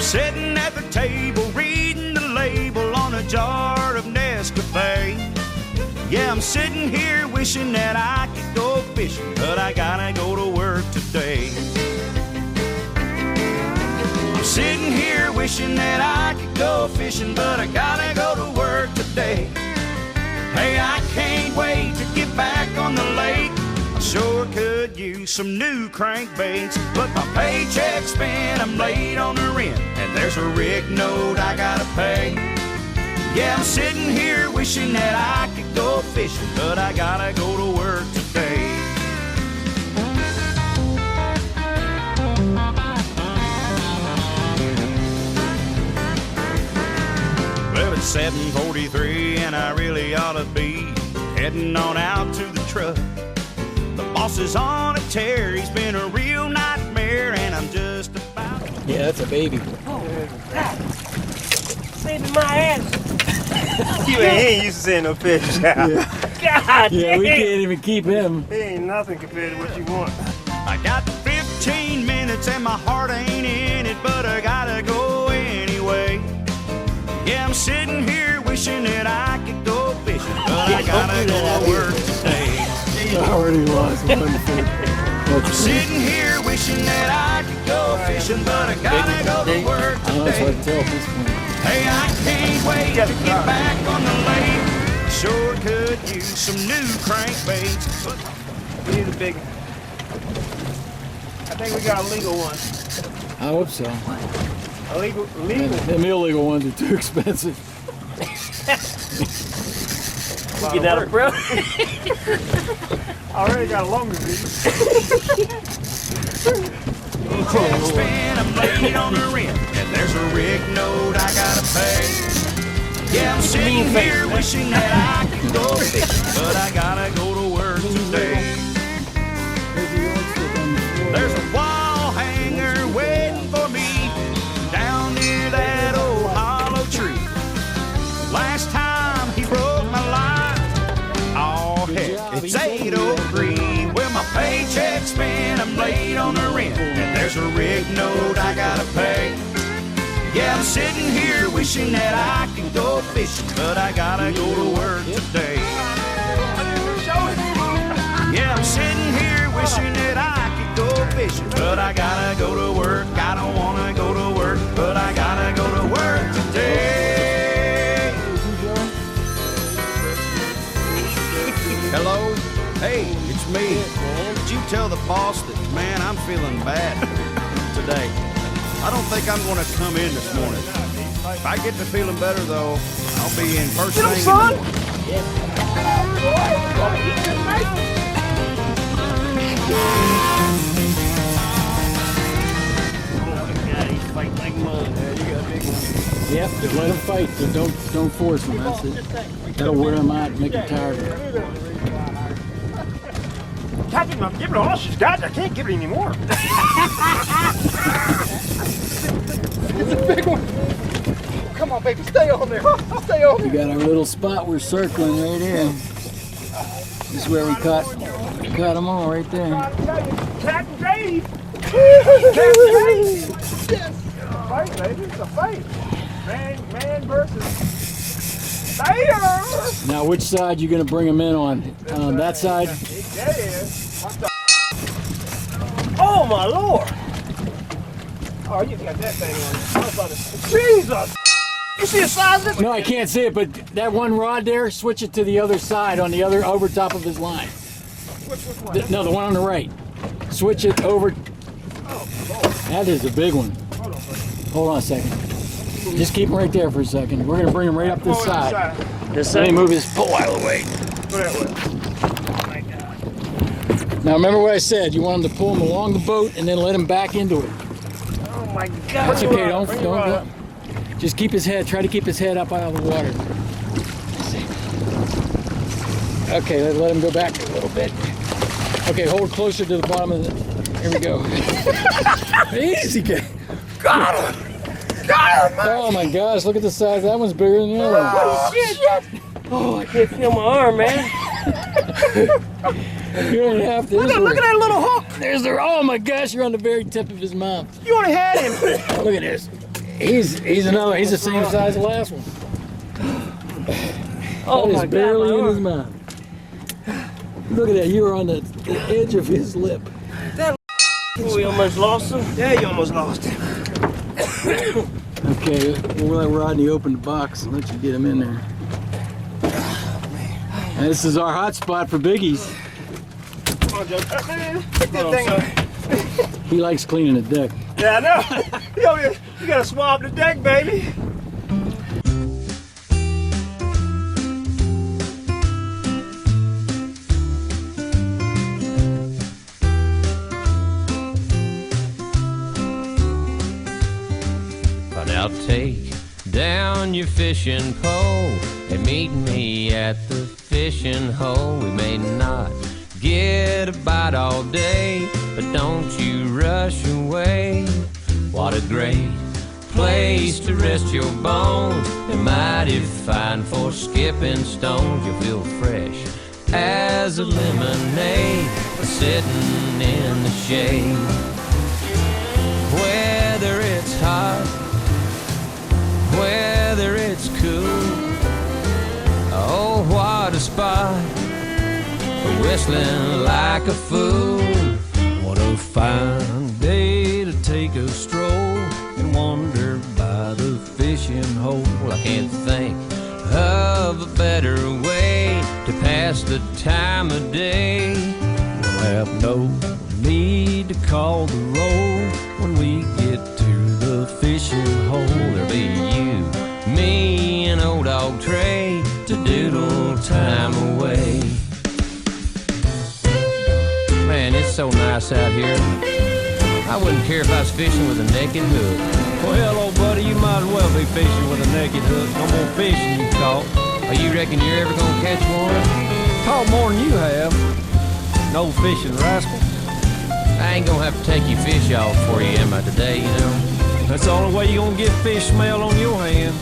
sitting at the table reading the label on a jar of Nescafe. Yeah, I'm sitting here wishing that I could go fishing, but I gotta go to work today. I'm sitting here wishing that I could go fishing, but I gotta go to work today. Hey, I can't wait to get back on the lake. I sure could use some new crankbaits, but my paycheck's spent, I'm late on the rent, and there's a rig note I gotta pay. Yeah, I'm sitting here wishing that I could go fishing, but I gotta go to work today. Well, it's 7:43 and I really ought to be heading on out to the truck. The boss is on a tear, he's been a real nightmare, and I'm just about... Yeah, that's a baby. Oh, saving my ass. You ain't used to seeing no fish. God Yeah, dang. we can't even keep him. He ain't nothing compared to what you want. I got 15 minutes and my heart ain't in it, but I gotta go anyway. Yeah, I'm sitting here wishing that I could go fishing, but I gotta go to work today. I already lost one fish. I'm sitting here wishing that I could go fishing, but I gotta go to work I don't know what today. to tell at this point. Hey, I can't wait to get back on the lake. Sure could use some new crankbaits. We need a big. I think we got a legal one. I hope so. A legal. Them illegal ones are too expensive. Get out of bro. I already got a longer piece. I'm late on the rent, and there's a rig note I gotta pay. Yeah, I'm sitting here wishing that I could go fishing, but I gotta go to work today. There's a wall hanger waiting for me down near that old hollow tree. Last time he broke my line, oh heck, it's 8:03. Well, my paycheck's spent, I'm late on the rent, and there's a rig note I gotta pay. Yeah, I'm sitting here wishing that I could go fishing, but I gotta go to work today. Yeah, I'm sitting here wishing that I could go fishing, but I gotta go to work. I don't wanna go to work, but I gotta go to work today. Hello? Hey, it's me. Did you tell the boss that, man, I'm feeling bad today? I don't think I'm gonna come in this morning. If I get to feeling better, though, I'll be in first thing in the morning. Yep, just let them fight, but don't force them. That's it. That'll wear them out and make them tired. Captain, I'm giving her all she's got. I can't give it anymore. It's a big one. Come on, baby, stay on there. Stay on We there. got our little spot we're circling right here. This is where we caught them all right there. Captain Dave. Captain Dave. Yes. Fight, baby. It's a fight. Man versus Sayer. Now, which side you gonna bring them in on? That side? That is. What the? Oh my Lord! Oh, you got that thing on. I was about to. Jesus! You see the size of it? No, I can't see it, but that one rod there, switch it to the other side on the other over top of his line. Which one? No, the one on the right. Switch it over. Oh, Lord. That is a big one. Hold on, buddy. Hold on a second. Just keep him right there for a second. We're gonna bring him right up this Pull it on the side. This Let me side. move his pole out of the way. Go that way. Now remember what I said. You want him to pull him along the boat and then let him back into it. Oh my God. That's okay. Don't. Bring your rod up. Just keep his head. Try to keep his head up out of the water. Okay, let him go back a little bit. Okay, hold closer to the bottom of the. Here we go. Easy, kid. Got him! Got him! Oh my gosh! Look at the size. That one's bigger than the other one. Oh, shit! Oh, I can't feel my arm, man. You don't have to. Look at that little hook! There's the. Oh my gosh! You're on the very tip of his mouth. You only had him! Look at this. He's another. He's the same size as the last one. Oh That my is barely God, in his mouth. Look at that. You were on the edge of his lip. we almost lost him. Yeah, you almost lost him. Okay, we'll let Rodney open the box and let you get him in there. And this is our hot spot for biggies. Come on, Joe. Man, get that thing on. He likes cleaning the deck. Yeah, I know. You gotta swab the deck, baby. But now take down your fishing pole and meet me at the fishing hole. We may not get a bite all day, but don't you rush away. What a great place to rest your bones, and mighty fine for skipping stones. You'll feel fresh as a lemonade sitting in the shade. Whether it's hot, whether it's cool, oh what a spot for whistling like a fool. What a fine day to take a stroll and wander by the fishing hole. I can't think of a better way to pass the time of day. We'll have no need to call the roll when we get to the fishing hole. There'll be you, me, and old dog Trey to doodle time away. Man, it's so nice out here. I wouldn't care if I was fishing with a naked hook. Well, old buddy, you might as well be fishing with a naked hook. No more fishing you caught. Oh, you reckon you're ever gonna catch one? Caught more than you have. No fishing rascal. I ain't gonna have to take your fish off for you, am I, today, you know? That's the only way you're gonna get fish smell on your hand.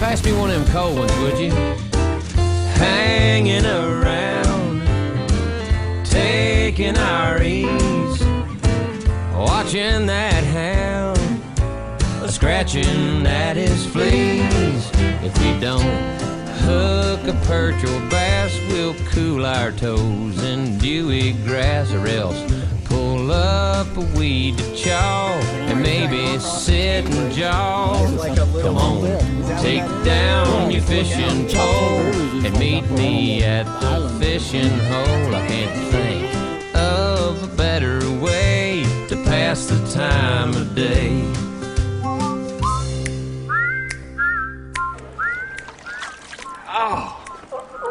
Pass me one of them cold ones, would you? Hanging around, taking our ease, watching that hound scratching at his fleas. If we don't hook a perch or bass, we'll cool our toes in dewy grass, or else pull up a weed to chaw and maybe sit and jaw. Come on, take down your fishing pole and meet me at the fishing hole. I can't think of a better way to pass the time of day. Oh,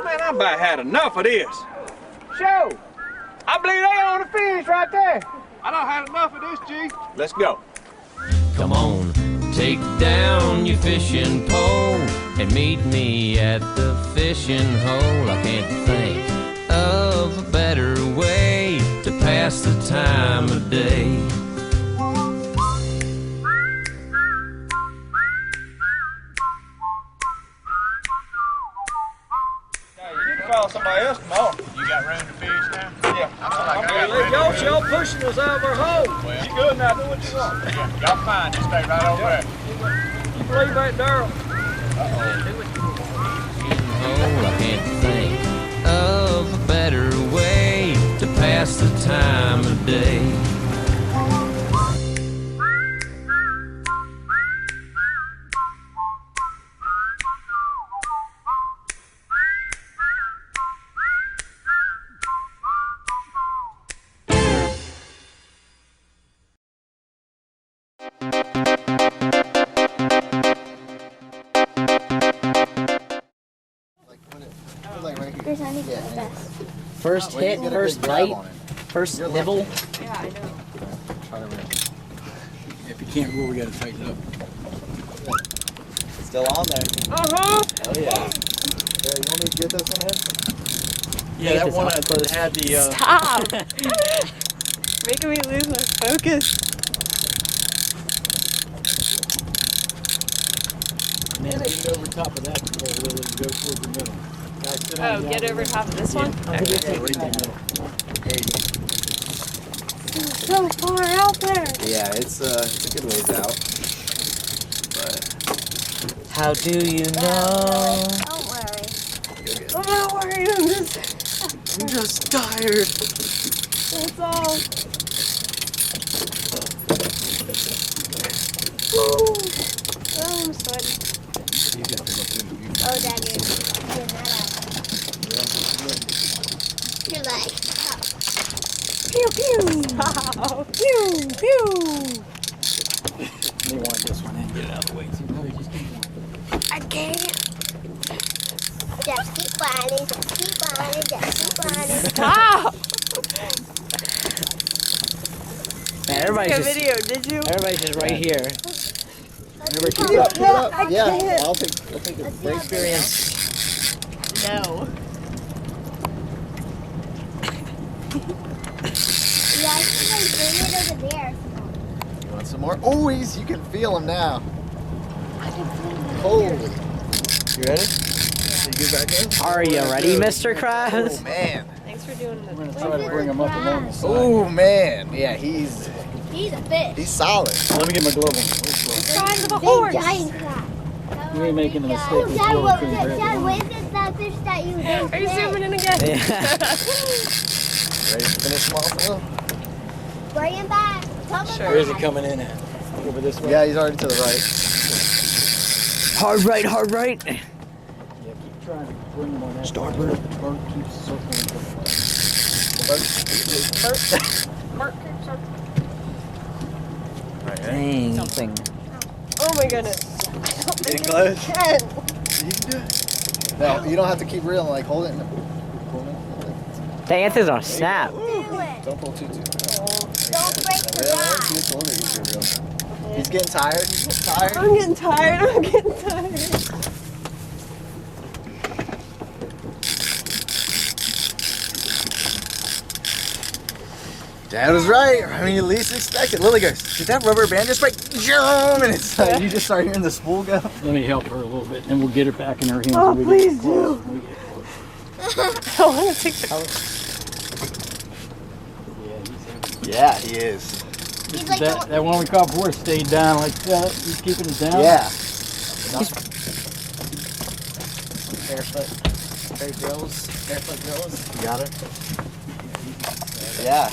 man, I about had enough of this. Show, I believe they own the fish right there. I done had enough of this, G. Let's go. Come on, take down your fishing pole and meet me at the fishing hole. I can't think of a better way to pass the time of day. Call somebody else tomorrow. You got room to fish now? Yeah. Y'all pushing us out of our hole. Well, you good now, do what you want. Yeah, y'all fine, just stay right over there. You believe that, Darryl? Oh, I can't think of a better way to pass the time of day. First hit, first bite, first nibble. Yeah, I know. If you can't roll, we gotta tighten it up. Still on there. Uh-huh. Oh yeah. Yeah, you want me to get this one in? Yeah, that one that had the. Stop! Making me lose my focus. And then get over top of that pole and go toward the middle. Guys, sit on Oh, the get outer over one. top of this one? Yeah, right in the middle. There you go. So far out there. Yeah, it's a good ways out. How do you know? Don't worry. I'm not worried. I'm just tired. That's all. Oh, I'm sweating. Oh, Daddy, you're getting that out. You're like, pew pew. Stop. Pew pew. They want this one in. Get it out of the way. See, no, just keep going. I can't. Just keep whining, just keep whining, just keep whining. Stop! Man, everybody's Take a just, video, did you? everybody's just right here. Keep it up, keep it up. I Yeah, can't. I'll take it. Great experience. No. Yeah, I think I bring it over there. You want some more? Oh, you can feel them now. I can feel it. Holy. You ready? You get back in? Are you ready, Mr. Krabs? Oh, man. Thanks for doing I'm going this. to try to bring him up along the side. Oh, man. Yeah, he's He's a fish. solid. Let me get my glove on. Trying to horse. Giant crab. You ain't making a mistake Oh, with Dad, throwing what, food right Dad, behind. what is that fish that you did? Are you zooming in again? Ready to finish him off, Will? Bring him back. Come Sure. Where is he coming in at? Over this way? Yeah, he's already to the right. Hard right, hard right. Yeah, keep trying to bring him on that side. Bert keeps circling. Dang. Something. Oh my goodness. Getting close. You can do it. No, you don't have to keep reeling, like hold it. Dang, it's on snap. Do it. Don't pull too. Don't break the Reel rod. in, too close, you can reel. He's getting tired. He's getting tired. I'm getting tired. I'm getting tired. Dad was right. I mean, you least expect it. Lily goes, did that rubber band just break? And it's like, you just start hearing the spool go. Let me help her a little bit, and we'll get her back in her hands. Oh, when we get please close. do. When we get close. I want to take the. Yeah, he is. He's like That one we caught before stayed down like that. He's keeping it down. Yeah. Barefoot grills. You got it? Yeah.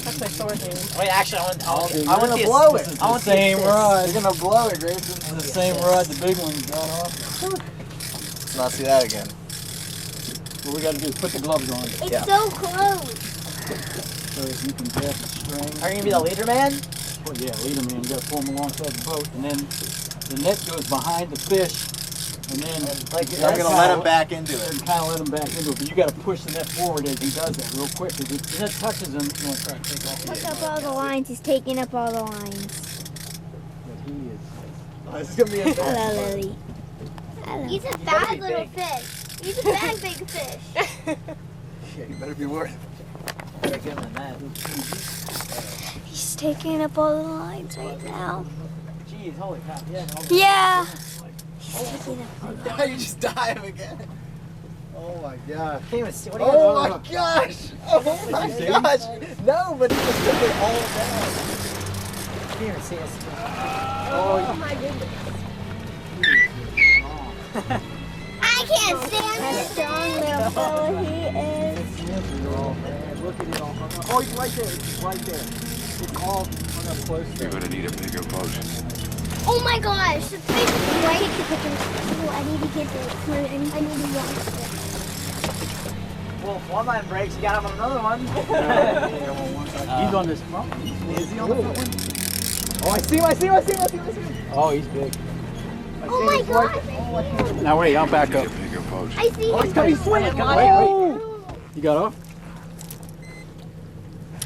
That's my sword hand. Wait, actually, I want You're to gonna see blow it. It's I the want to same rod. You're gonna blow it, Griffin. It's the same rod the big one got off. Let's not see that again. What we got to do is put the gloves on it's Yeah. so close. so that you can grab the string. Are you gonna be the leader, man? Well, yeah, leader man. You got to pull them alongside the boat, and then the net goes behind the fish, and then I'm gonna let him back into it. and kind of let him back into it. But you got to push the net forward as he does that real quick. Because if the net touches him, you want to try to take off. Look up all the lines. He's taking up all the lines. But he is. This is gonna be a Hello, Lily. Hello. He's a bad little fish. He's a bad big fish. Yeah, you better be worried. He's taking up all the lines right now. Jeez, holy cow. Yeah. Yeah. He's taking up all the Now you just die him again. Oh my gosh. Can't even see. What are you Oh doing? my gosh. Oh my gosh. No, but he just took it all down. Can't even see us. Oh my goodness. I can't stand this strong little fella he is. Look at it all. Oh, he's right there. He's right there. It's all hung up close there. You're gonna need a bigger boat. Oh my gosh, the fish is right. Oh, I need to get this. I need to watch this. Well, if one line breaks, you got him on another one. He's on this front. Is he on the front one? Oh, I see him. Oh, he's big. Oh my gosh. Now wait, I'll back up. Bigger boat. I see him. He's swimming. Wait. You got off?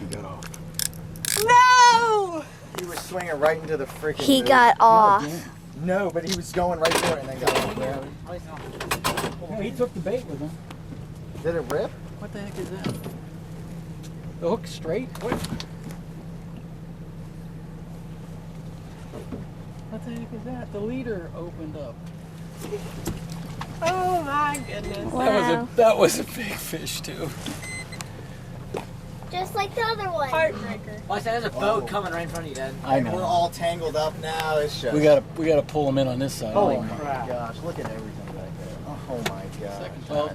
You got off. No! He was swinging right into the freaking He boat. got off. No, but he was going right for it and then got off. Yeah, he took the bait with him. Did it rip? What the heck is that? The hook straight? What the heck is that? The leader opened up. Oh my goodness. Wow. That was a big fish too. Just just like the other one. Heartbreaker. Oh, I said there's a boat coming right in front of you, Dad. I We're know. all tangled up now. It's just. We gotta pull them in on this side. Oh my gosh! Look at everything back there. Oh my gosh. Second boat.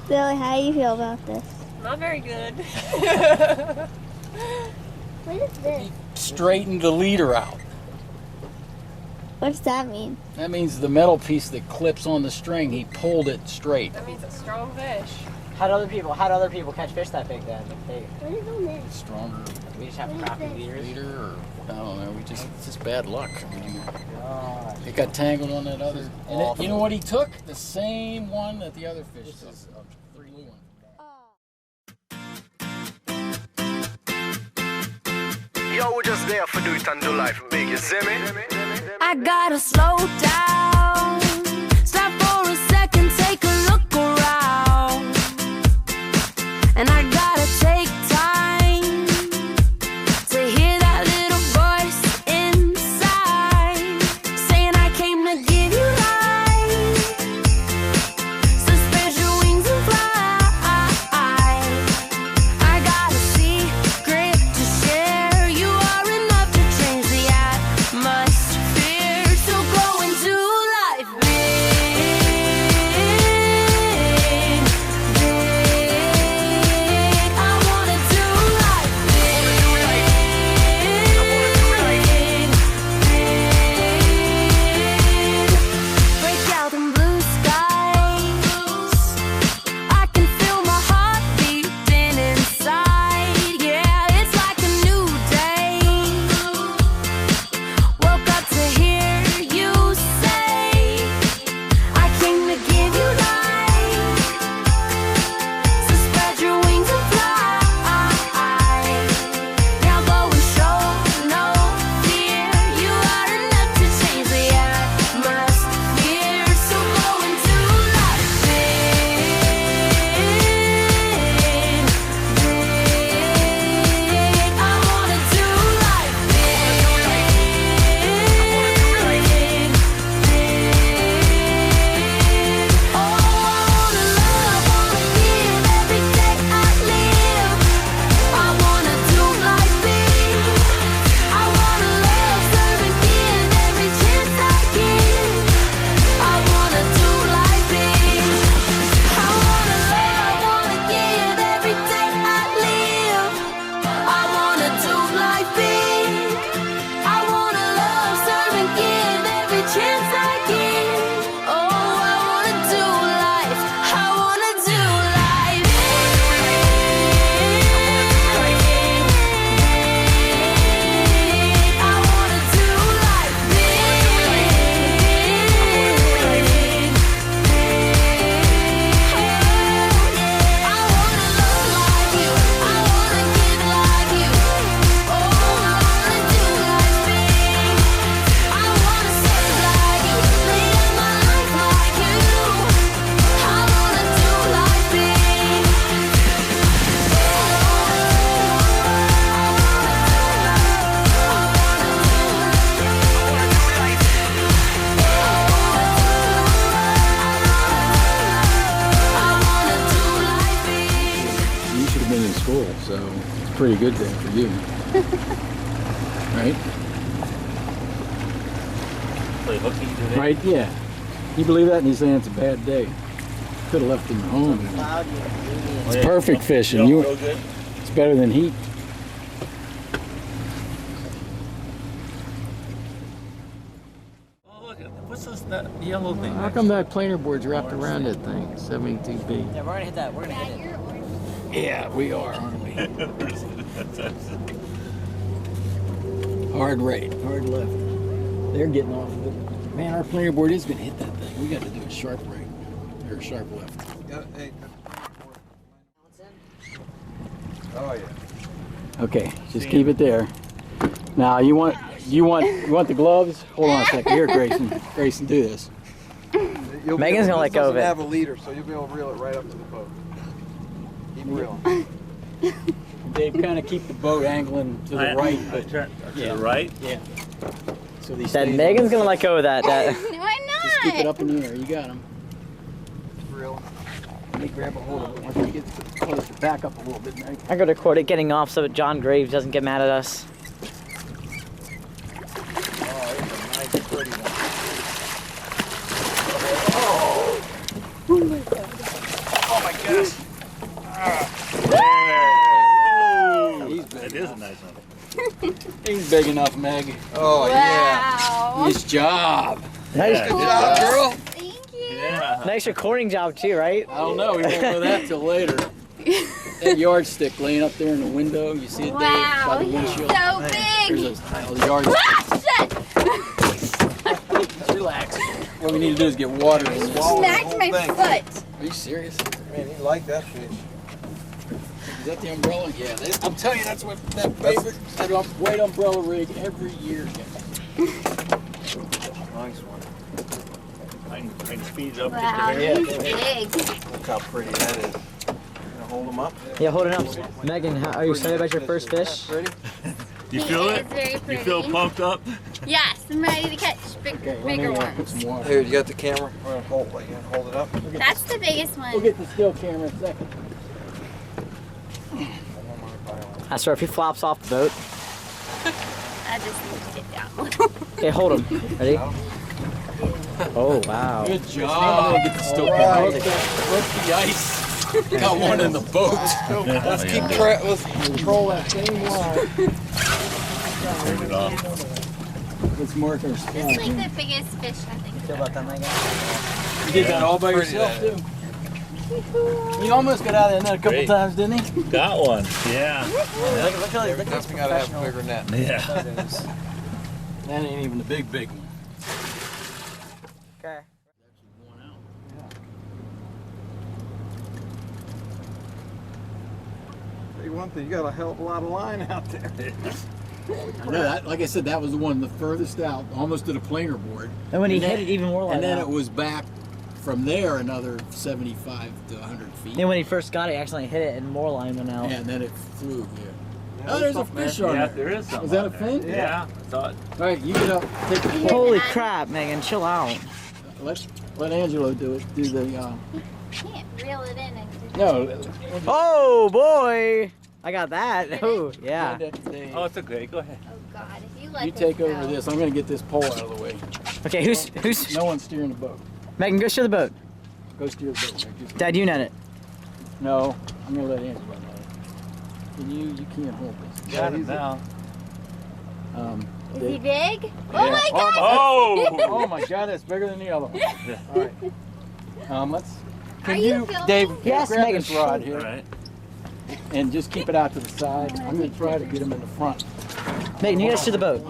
Billy, how do you feel about this? Not very good. What is this? Straightened the leader out. What does that mean? That means the metal piece that clips on the string, he pulled it straight. That means it's strong fish. How'd other people catch fish that big then? What is on this? Stronger We just have crappy leaders. leader, or I don't know. It's just bad luck. I mean, it got tangled on that other. And you know what he took? The same one that the other fish took. A blue one. Yo, we're just there for do it and do life big, you see me? I gotta slow down, stop for a second, take a look around, and I gotta take time to hear that little voice inside saying I came to give you life, so spread your wings and fly. I got a secret to share, you are enough to change the atmosphere, so go into life big, big. I wanna do life big, big. Break out in blue skies, I can feel my heart beating inside. Yeah, it's like a new day. Woke up to hear you say I came to give you life, so spread your wings and fly. Now go and show no fear, you are enough to change the atmosphere, so go into life big, big. I wanna do life big, big, big. Oh, I wanna love, wanna give every day I live. I wanna do life big. I wanna love, serve and give every chance I get. I wanna do life big. I wanna love, wanna give every day I live. I wanna do life big. I wanna love, serve and give every chance I get. Oh, I wanna do life. I wanna do life big. I wanna do life big, big. I wanna love like you. I wanna give like you. Oh, I wanna do life big. I wanna serve like you. Live my life like you. I wanna do life big. You should have been in school, so it's a pretty good day for you. Right? Play hooky today. Right? Yeah. You believe that? And he's saying it's a bad day. Could have left him at home. Cloudy and gloomy and It's perfect fishing. You don't feel good? It's better than heat. Oh, look at what's that yellow thing? How come that planer board's wrapped around that thing? 72B. Yeah, we're gonna hit that. We're gonna hit it. Yeah, we are, aren't we? Hard right, hard left. They're getting off of it. Man, our planer board is gonna hit that thing. We got to do a sharp right or a sharp left. Oh yeah. Okay, just keep it there. Now you want the gloves? Hold on a second. Here, Grayson, do this. Megan's gonna let go of it. Have a leader, so you'll be able to reel it right up to the boat. Keep reeling. Dave, kind of keep the boat angling to the right, but To the right? yeah. So they Dad, stay- Megan's gonna let go of that. Why not? Just keep it up in the air. You got him. Reel. Let me grab a hold of it once we get closer. Back up a little bit, Meg. I gotta record it getting off so John Graves doesn't get mad at us. Oh, it's a nice, pretty one. Oh my gosh. That is a nice one. He's big enough, Meg. Oh, Wow. Nice job. Nice, Good job, girl. Thank you. Yeah. nice recording job too, right? I don't know. We won't know that till later. That yardstick laying up there in the window. You see it there Wow, by the he's windshield? so There's big. a yardstick. Ah, shit! Just relax. What we need to do is get water in this. Smacked my foot. Are you serious? Man, you like that fish. Is that the umbrella? Yeah. I'm telling you, that's what that favorite white umbrella rig every year gets. Nice one. I can speed it up Wow, just a bit. he's big. Look how pretty that is. Gonna hold them up. Yeah, hold it up. Megan, are you excited about your first fish? Ready? You He feel is it? very You pretty. feel pumped up? Yes, I'm ready to catch Okay, bigger put ones. some water. Here, you got the camera. We're gonna hold it up. That's the biggest We'll one. get the still camera in a second. I swear, if he flops off the boat. I just need to get down. Okay, hold him. Ready? Oh, wow. Good job. Get the still camera. Broke the ice. Got one in the boat. Let's keep track. Let's Control that same line. Turn it off. Let's mark our spot. It's like the biggest fish, I think. Feel about that, Megan? You did that all by Pretty yourself, that too? He almost got out of that net a couple Great. times, didn't he? Got one. Yeah. Look at definitely gotta have a bigger net. Yeah. That ain't even the big one. Okay. Tell you one thing, you got a hell of a lot of line out there. I know that, like I said, that was the one the furthest out, almost to the planer board. And when he then- hit it, even more like And then that. it was back from there another 75 to 100 feet. Then when he first got it, he accidentally hit it and more line went out. Yeah, and then it flew, yeah. Oh, there's a fish on Yeah, there. there is something. Is that a on there. fin? Yeah. I thought. All right, you get up, take the pole. Holy crap, Megan, chill out. Let Angelo do it. Do the, Can't reel it in and just... no. Oh, boy. I got that. Oh, yeah. Oh, it's okay. Go ahead. Oh, God. If you let You this take go. over this. I'm going to get this pole out of the way. Okay, who's... No one's steering the boat. Megan, go steer the boat. Go steer the boat. Just- Dad, you net it. No, I'm going to let Angelo know it. Can you can't hold this. Got it now. Is he big? Yeah. Oh, my God. Oh! Oh my God, that's bigger than the other one. All right. Let's. Are you filming? Dave, Yes, grab Megan. this rod All here right. and just keep it out to the side. I'm going to try to get him in the front. Megan, you gotta steer the boat.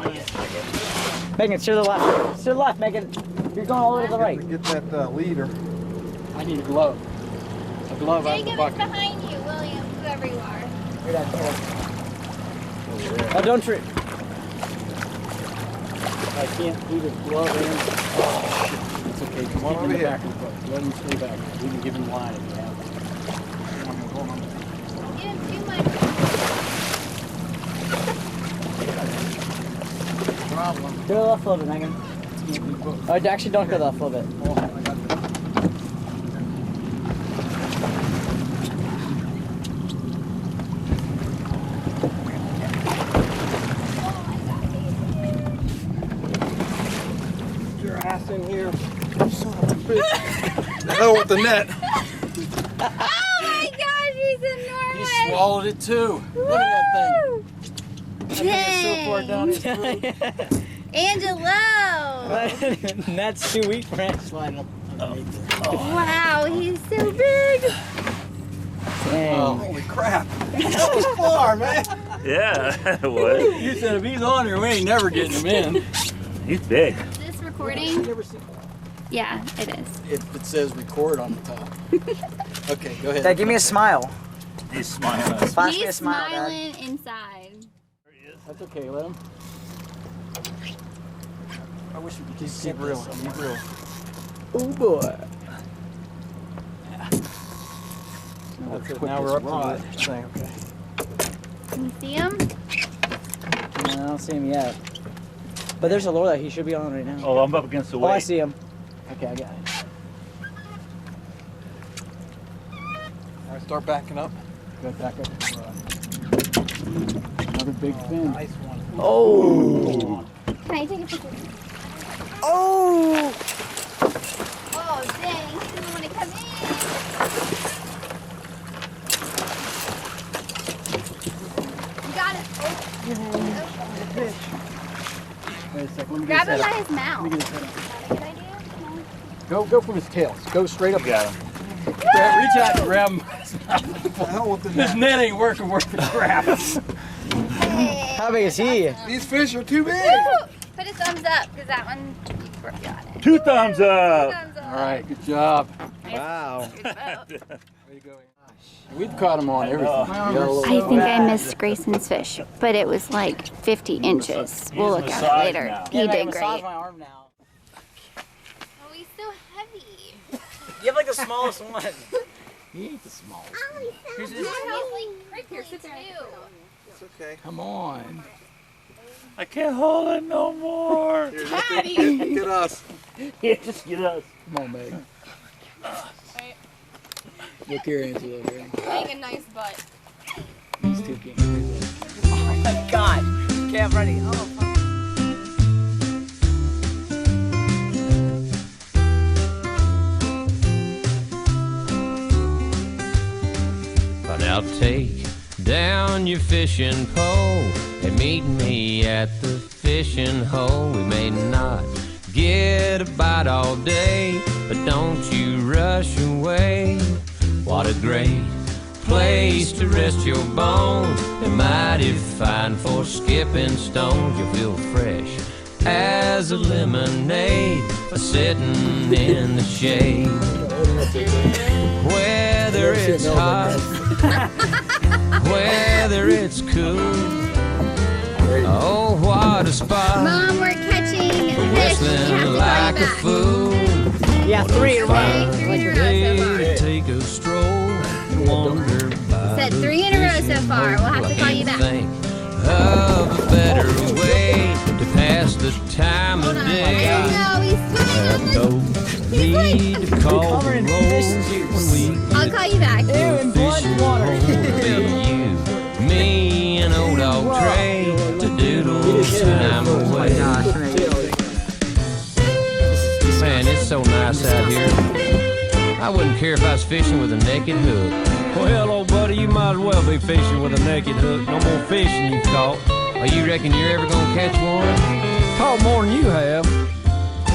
Megan, steer the left. Steer the left, Megan. You're going all the way to the right. Get that leader. I need a glove. A glove out of the Jacob is bucket. behind you, William, whoever you are. Here, Dad, here. Oh, don't trip. I can't either glove in. Oh, shit. It's okay. Just keep One him over in the here. back of the boat. Let him stay back. We can give him line if you have to. Hold on. You didn't do much. Problem. Go to the left a little bit, Megan. Oh, actually, don't go to the left a little bit. Oh, I got this. Get your ass in here. Son of a bitch. The hell with the net. Oh, my gosh, he's He enormous. swallowed it too. Look at that thing. I think it's so far down his throat. Angelo. That's too weak for him. Sliding up underneath it. Wow, he's so big. Oh, holy crap. That was far, man. Yeah, it was. You said if he's on here, we ain't never getting him in. He's big. Is this recording? Never seen Yeah, it is. it says record on the top. Okay, go ahead. Dad, give me a smile. He's smiling. Flash me a He's smile, Dad. smiling inside. That's okay, let him. I wish we could keep real. Keep real. Oh, boy. That's it. Now we're up to the thing. Okay. Can you see him? No, I don't see him yet. But there's a lure that he should be on right now. Oh, I'm up against the Oh, I weight. see him. Okay, I got it. Start backing up. Got back up. Another big fin. Nice one. Oh! Can I take a picture? Oh! Oh, dang. He doesn't want to come in. You got it. Wait a second. Let me Grab get him his by head his mouth. up. Let me get his head up. Is that a good idea? No. Go from his tail. Go straight up. Got him. Reach out and grab him. The hell with the This net ain't working worth the crap. How big is he? These fish are too big. Woo! Put a thumbs up, because that one, you got it. 2 thumbs up. Thumbs up. All right, good job. Wow. Good boat. We've caught him on everything. We got a little- I think I missed Grayson's fish, but it was like 50 inches. We'll look at it later. He did great. my arm now. Oh, he's so heavy. You have like the smallest one. He ain't the smallest. He's like prickly too. It's okay. Come on. I can't hold it no more. Get us. Yeah, just get us. Come on, Meg. Look here, Angela. Make a nice butt. These two can't. Oh my god. Can't ready. Oh, fuck. But now take down your fishing pole and meet me at the fishing hole. We may not get a bite all day, but don't you rush away. What a great place to rest your bones, and mighty fine for skipping stones. You'll feel fresh as a lemonade by sitting in the shade. Whether it's hot, whether it's cool, oh, what a spot. Mom, we're catching fish. We have Whistling to call like you a back. fool. Yeah, 3 in a row. Okay, 3 in a row so far. To take a stroll and wander by. Said 3 in a row so far. We'll have to call you back. Think of a better way to pass the time of day. No, he's swimming on No need to call the Covered in roll fish juice. when we I'll call you back. Ew, in blood and water. you, me, and old dog Trey to doodle time away. Man, it's so nice out here. I wouldn't care if I was fishing with a naked hook. Well, old buddy, you might as well be fishing with a naked hook. No more fishing you've caught. Oh, you reckon you're ever gonna catch one? Caught more than you have.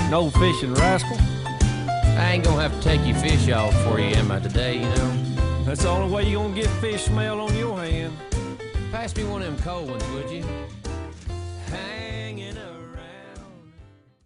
No fishing rascal. I ain't gonna have to take your fish off for you, am I, today, you know? That's the only way you're gonna get fish smell on your hand. Pass me one of them cold ones, would you?